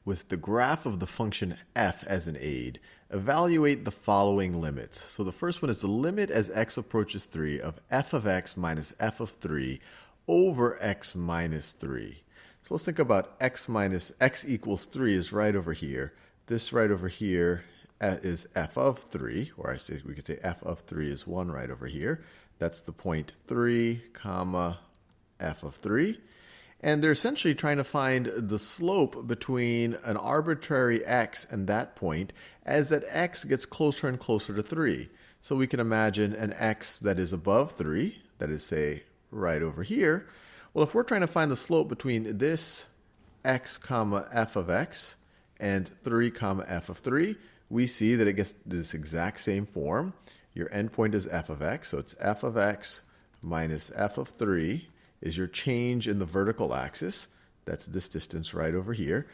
with the graph of the function f as an aid, evaluate the following limits. So the first one is the limit as x approaches 3 of f of x minus f of 3 over x minus 3. So let's think about x equals 3 is right over here. This right over here is f of 3, or we could say f of 3 is 1 right over here. That's the point 3 comma f of 3. And they're essentially trying to find the slope between an arbitrary x and that point as that x gets closer and closer to 3. So we can imagine an x that is above 3, that is, say, right over here. Well, if we're trying to find the slope between this x comma f of x and 3 comma f of 3, we see that it gets this exact same form. Your endpoint is f of x, so it's f of x minus f of 3 is your change in the vertical axis. That's this distance right over here.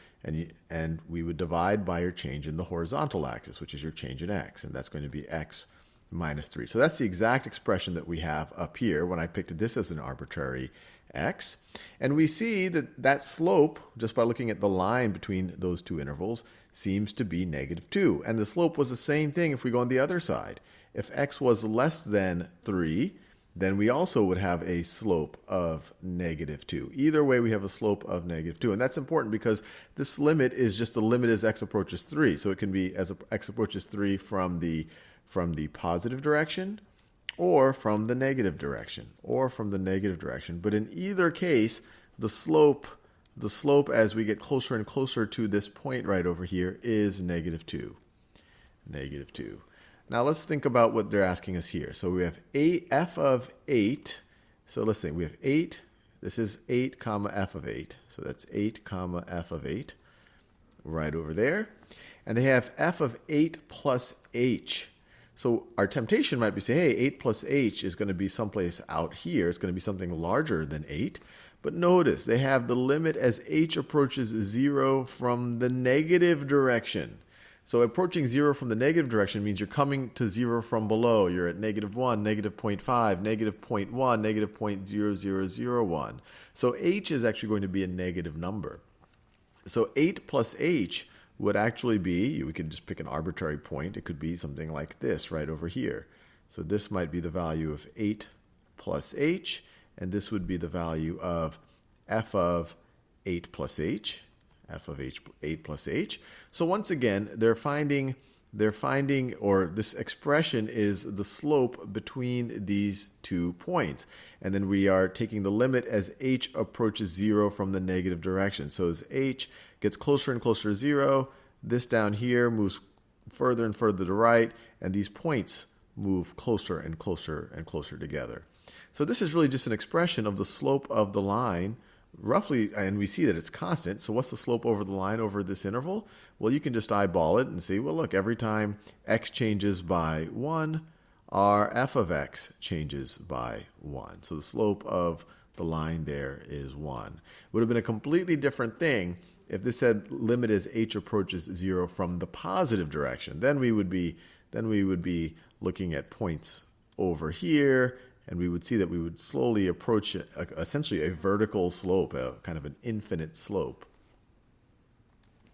And we would divide by your change in the horizontal axis, which is your change in x. And that's going to be x minus 3. So that's the exact expression that we have up here when I picked this as an arbitrary x. And we see that that slope, just by looking at the line between those two intervals, seems to be negative 2. And the slope was the same thing if we go on the other side. If x was less than 3, then we also would have a slope of negative 2. Either way, we have a slope of negative 2. And that's important because this limit is just the limit as x approaches 3. So it can be as x approaches 3 from the positive direction, or from the negative direction, But in either case, the slope as we get closer and closer to this point right over here is negative 2. Negative 2. Now let's think about what they're asking us here. So we have f of 8. So let's think. We have 8. This is 8 comma f of 8. So that's 8 comma f of 8 right over there. And they have f of 8 plus h. So our temptation might be to say, hey, 8 plus h is going to be someplace out here. It's going to be something larger than 8. But notice they have the limit as h approaches 0 from the negative direction. So approaching 0 from the negative direction means you're coming to 0 from below. You're at negative 1, negative 0.5, negative 0.1, negative 0.0001. So h is actually going to be a negative number. So 8 plus h would actually be, we could just pick an arbitrary point. It could be something like this right over here. So this might be the value of 8 plus h, and this would be the value of f of 8 plus h. F of 8 plus h. So once again, they're finding, or this expression is the slope between these 2 points. And then we are taking the limit as h approaches 0 from the negative direction. So as h gets closer and closer to 0, this down here moves further and further to the right, and these points move closer and closer and closer together. So this is really just an expression of the slope of the line roughly, and we see that it's constant. So what's the slope over the line over this interval? Well, you can just eyeball it and see, well, look, every time x changes by 1, our f of x changes by 1. So the slope of the line there is 1. Would have been a completely different thing if this said limit as h approaches 0 from the positive direction. Then we would be looking at points over here, and we would see that we would slowly approach essentially a vertical slope, kind of an infinite slope.